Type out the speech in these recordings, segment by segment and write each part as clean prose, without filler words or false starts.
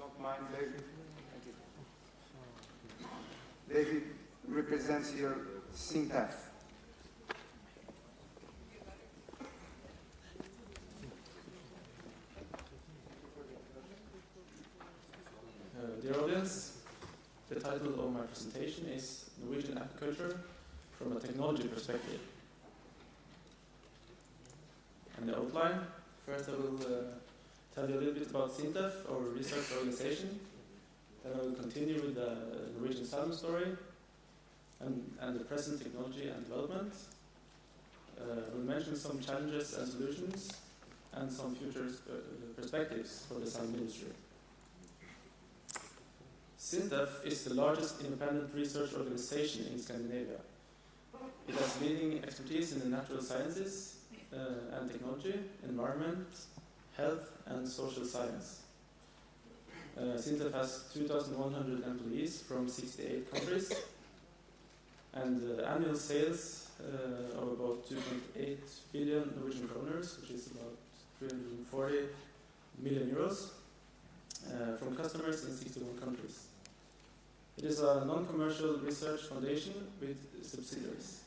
don't mind, David. Thank you. David represents here SINTEF. Dear audience, the title of my presentation is Norwegian Aquaculture from a Technology Perspective. And the outline, first I will tell you a little bit about SINTEF, our research organization. Then I will continue with the Norwegian salmon story and the present technology and development. We'll mention some challenges and solutions and some future perspectives for the salmon industry. SINTEF is the largest independent research organization in Scandinavia. It has leading expertise in the natural sciences and technology, environment, health, and social science. SINTEF has 2,100 employees from 68 countries and annual sales of about 2.8 billion Norwegian kroners, which is about 340 million euros, from customers in 61 countries. It is a non-commercial research foundation with subsidiaries.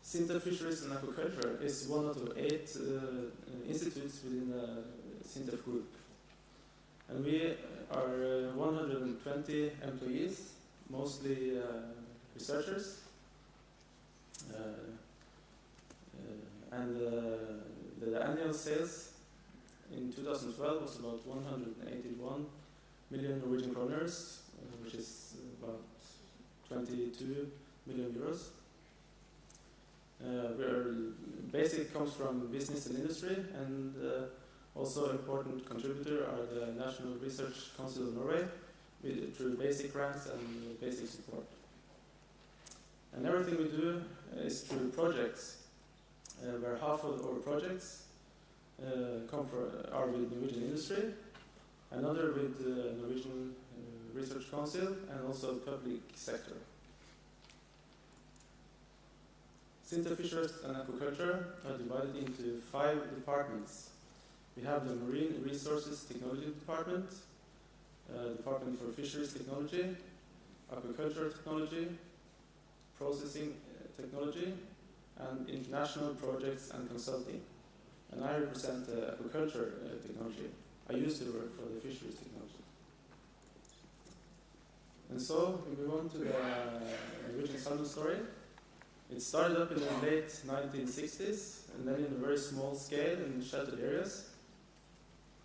SINTEF Fisheries and Aquaculture is one of the 8 institutes within the SINTEF group. And we are 120 employees, mostly researchers. And the annual sales in 2012 was about 181 million Norwegian kroners, which is about 22 million euros. Basic comes from business and industry, and also important contributor are the National Research Council of Norway through basic grants and basic support. And everything we do is through projects, where half of our projects are with Norwegian industry, another with the Norwegian Research Council, and also public sector. SINTEF Fisheries and Aquaculture are divided into 5 departments. We have the Marine Resources Technology Department, Department for Fisheries Technology, Aquaculture Technology, Processing Technology, and International Projects and Consulting. And I represent Aquaculture Technology. I used to work for the Fisheries Technology. And so we move on to the Norwegian salmon story. It started up in the late 1960s, and then in a very small scale in sheltered areas.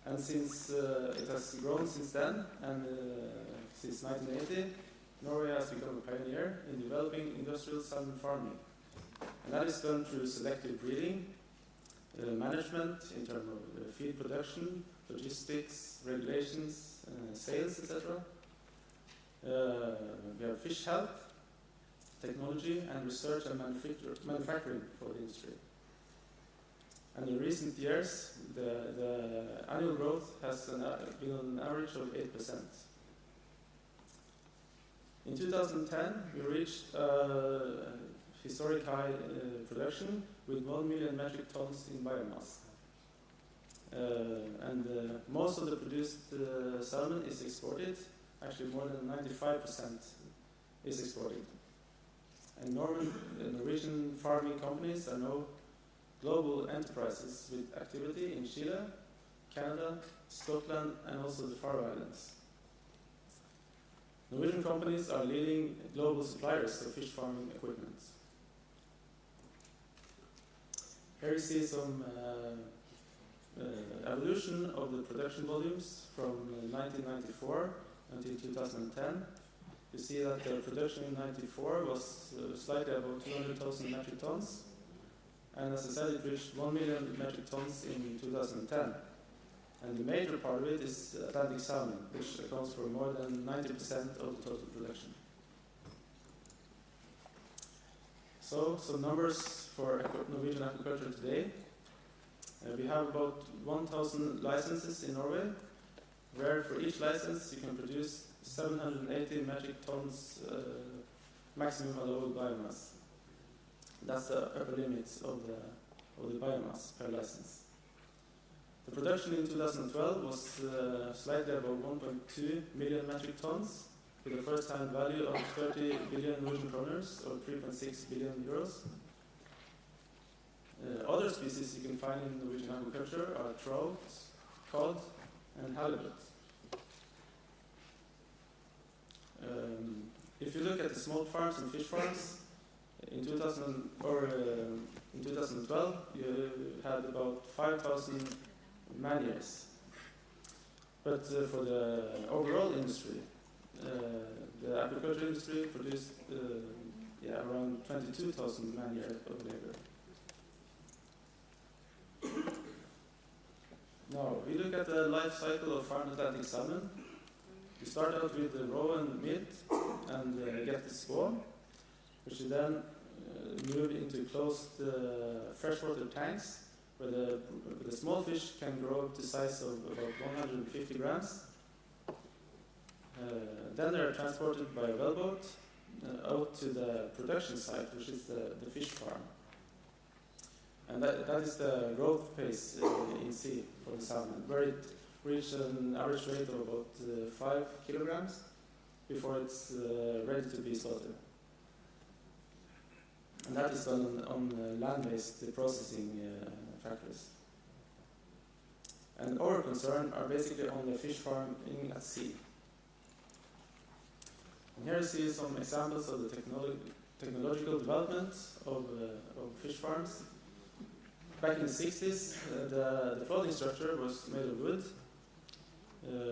And since it has grown since then, and since 1980, Norway has become a pioneer in developing industrial salmon farming. And that is done through selective breeding, management in terms of feed production, logistics, regulations, sales, etc. We have fish health, technology, and research and manufacturing for the industry. And in recent years, the annual growth has been on an average of 8%. In 2010, we reached historic high production with 1 million metric tons in biomass. Most of the produced salmon is exported. Actually, more than 95% is exported. And Norwegian farming companies are now global enterprises with activity in Chile, Canada, Scotland, and also the Faroe Islands. Norwegian companies are leading global suppliers of fish farming equipment. Here you see some evolution of the production volumes from 1994 until 2010. You see that the production in 1994 was slightly above 200,000 metric tons. And as I said, it reached 1 million metric tons in 2010. And the major part of it is Atlantic salmon, which accounts for more than 90% of the total production. So, some numbers for Norwegian aquaculture today. We have about 1,000 licenses in Norway, where for each license you can produce 780 metric tons maximum allowable biomass. That's the upper limit of the biomass per license. The production in 2012 was slightly above 1.2 million metric tons, with a first-hand value of 30 billion Norwegian kroners, or 3.6 billion euros. Other species you can find in Norwegian aquaculture are trout, cod, and halibut. If you look at the smolt farms and fish farms, in 2012 you had about 5,000 man-years. But for the overall industry, the aquaculture industry produced around 22,000 man-years of labor. Now, we look at the life cycle of farmed Atlantic salmon. You start out with the raw and meat and get the spawn, which you then move into closed freshwater tanks where the small fish can grow up to size of about 150 grams. Then they are transported by a wellboat out to the production site, which is the fish farm. And that is the growth pace in sea for the salmon, where it reaches an average weight of about 5 kilograms before it's ready to be slaughtered. And that is done on land-based processing factories. And our concern are basically on the fish farming at sea. And here you see some examples of the technological development of fish farms. Back in the 60s, the floating structure was made of wood,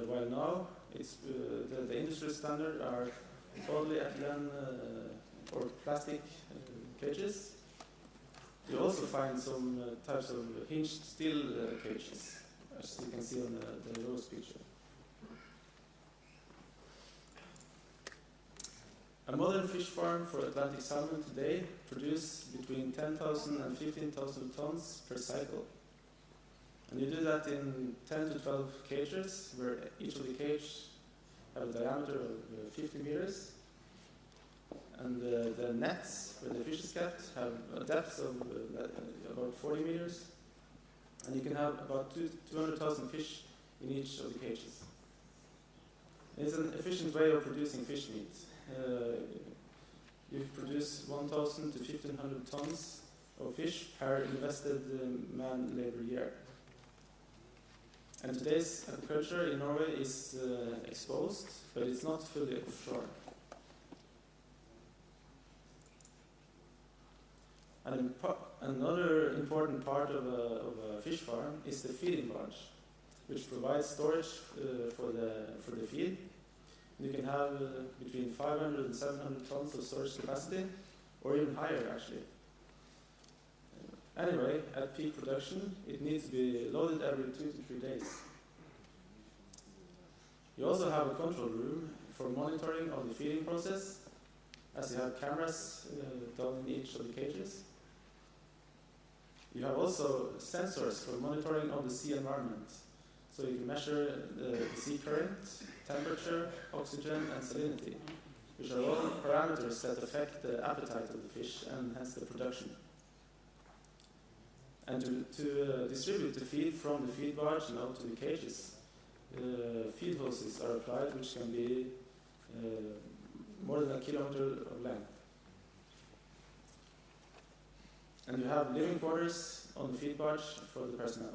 while now it's, the industry standard are polyethylene or plastic cages. You also find some types of hinged steel cages, as you can see on the rose picture. A modern fish farm for Atlantic salmon today produces between 10,000 and 15,000 tons per cycle. And you do that in 10 to 12 cages, where each of the cages have a diameter of 50 meters. And the nets where the fish is kept have a depth of about 40 meters. And you can have about 200,000 fish in each of the cages. It's an efficient way of producing fish meat. You produce 1,000 to 1,500 tons of fish per invested man labor year. And today's agriculture in Norway is exposed, but it's not fully offshore. And another important part of a fish farm is the feeding barge, which provides storage for the feed. You can have between 500 and 700 tons of storage capacity, or even higher actually. Anyway, at peak production, it needs to be loaded every 2 to 3 days. You also have a control room for monitoring of the feeding process, as you have cameras down in each of the cages. You have also sensors for monitoring of the sea environment, so you can measure the sea current, temperature, oxygen, and salinity, which are all parameters that affect the appetite of the fish and hence the production. And to distribute the feed from the feed barge and out to the cages, feed hoses are applied, which can be more than 1 kilometer of length. And you have living quarters on the feed barge for the personnel.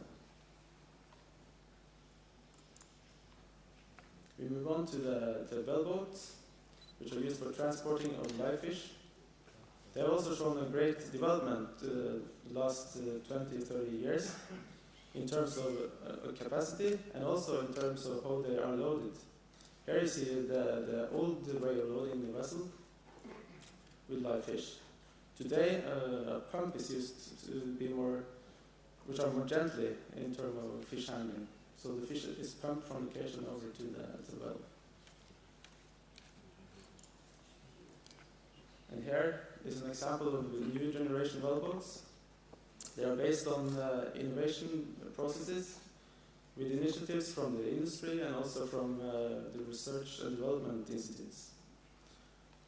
We move on to the wellboats, which are used for transporting of live fish. They have also shown a great development the last 20-30 years in terms of capacity and also in terms of how they are loaded. Here you see the old way of loading the vessel with live fish. Today, a pump is used to be which are more gently in terms of fish handling. So the fish is pumped from the cage and over to the well. And here is an example of the new generation wellboats. They are based on innovation processes with initiatives from the industry and also from the research and development institutes.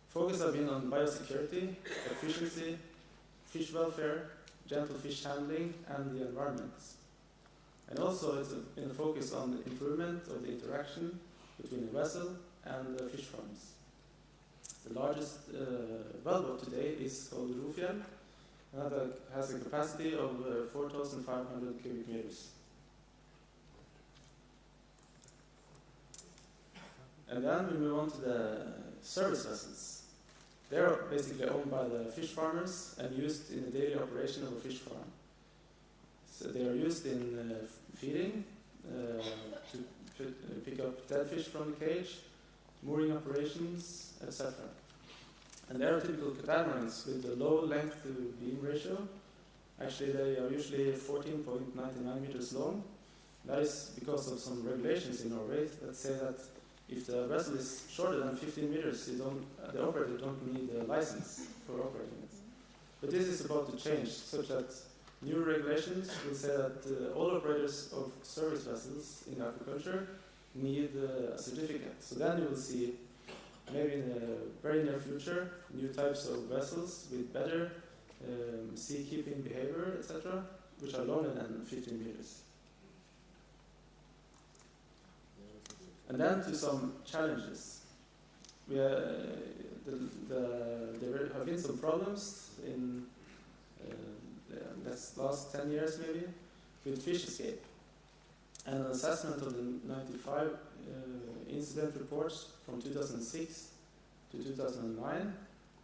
Focus have been on biosecurity, efficiency, fish welfare, gentle fish handling, and the environment. And also it's been a focus on the improvement of the interaction between the vessel and the fish farms. The largest wellboat today is called Rofjell, and that has a capacity of 4,500 cubic meters. And then we move on to the service vessels. They're basically owned by the fish farmers and used in the daily operation of a fish farm. So they are used in feeding, to pick up dead fish from the cage, mooring operations, etc. And they are typical catamarans with a low length to beam ratio. Actually, they are usually 14.99 meters long. That is because of some regulations in Norway that say that if the vessel is shorter than 15 meters, the operator don't need a license for operating it. But this is about to change, such that new regulations will say that all operators of service vessels in aquaculture need a certificate. So then you will see, maybe in the very near future, new types of vessels with better sea-keeping behavior, etc., which are longer than 15 meters. And then to some challenges. There have been some problems in the last 10 years maybe with fish escape. And an assessment of the 95 incident reports from 2006 to 2009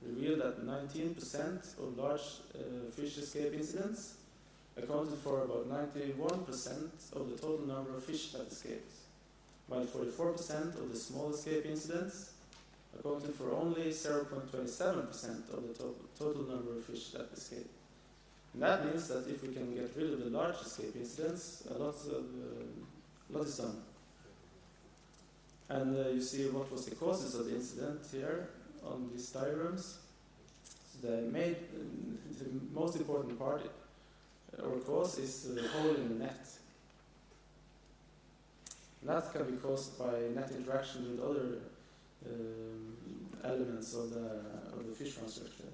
revealed that 19% of large fish escape incidents accounted for about 91% of the total number of fish that escaped, while 44% of the small escape incidents accounted for only 0.27% of the total number of fish that escaped. And that means that if we can get rid of the large escape incidents, a lot is done. And you see what was the causes of the incident here on these diagrams. The most important part or cause is the hole in the net. And that can be caused by net interaction with other elements of the fish farm structure.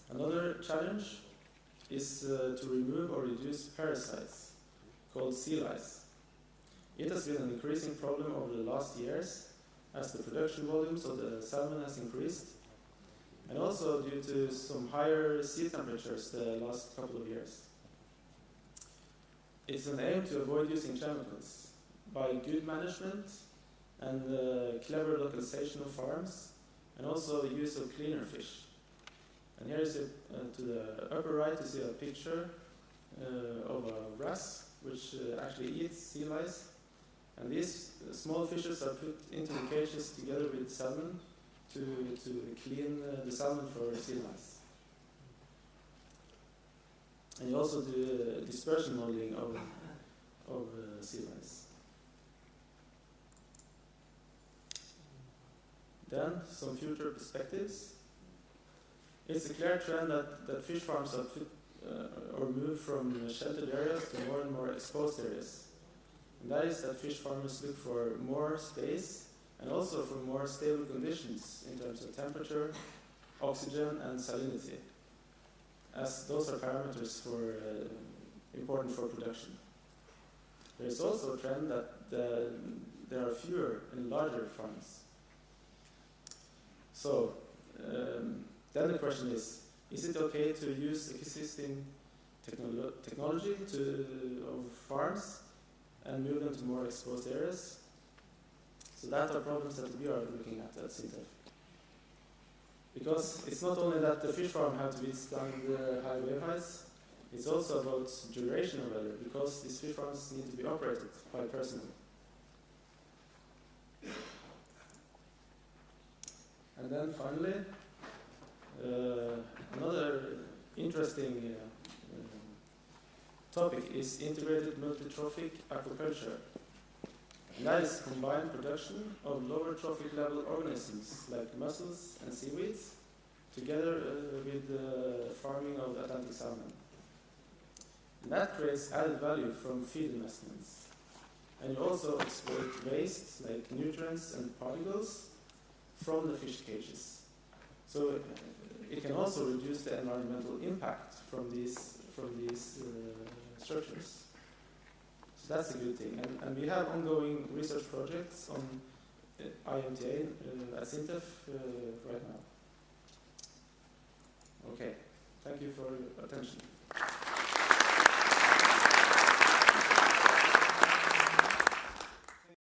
Another challenge is to remove or reduce parasites called sea lice. It has been an increasing problem over the last years as the production volumes of the salmon has increased, and also due to some higher sea temperatures the last couple of years. It's an aim to avoid using chemicals by good management and clever localization of farms, and also the use of cleaner fish. And here is to the upper right you see a picture of a wrasse which actually eats sea lice. And these small fishes are put into the cages together with salmon to clean the salmon for sea lice. And you also do dispersion modeling of sea lice. Then some future perspectives. It's a clear trend that fish farms are put or move from sheltered areas to more and more exposed areas. And that is that fish farmers look for more space and also for more stable conditions in terms of temperature, oxygen, and salinity, as those are parameters important for production. There is also a trend that there are fewer and larger farms. So then the question is it okay to use existing technology of farms and move them to more exposed areas? So that are problems that we are looking at SINTEF. Because it's not only that the fish farm have to withstand the high wave heights, it's also about duration of weather, because these fish farms need to be operated by personnel. And then finally, another interesting topic is integrated multi-trophic aquaculture. And that is combined production of lower trophic level organisms like mussels and seaweeds together with the farming of Atlantic salmon. And that creates added value from feed investments. And you also exploit waste like nutrients and particles from the fish cages. So it can also reduce the environmental impact from these from these structures. So that's a good thing. And we have ongoing research projects on IMTA at SINTEF right now. Okay, thank you for your attention.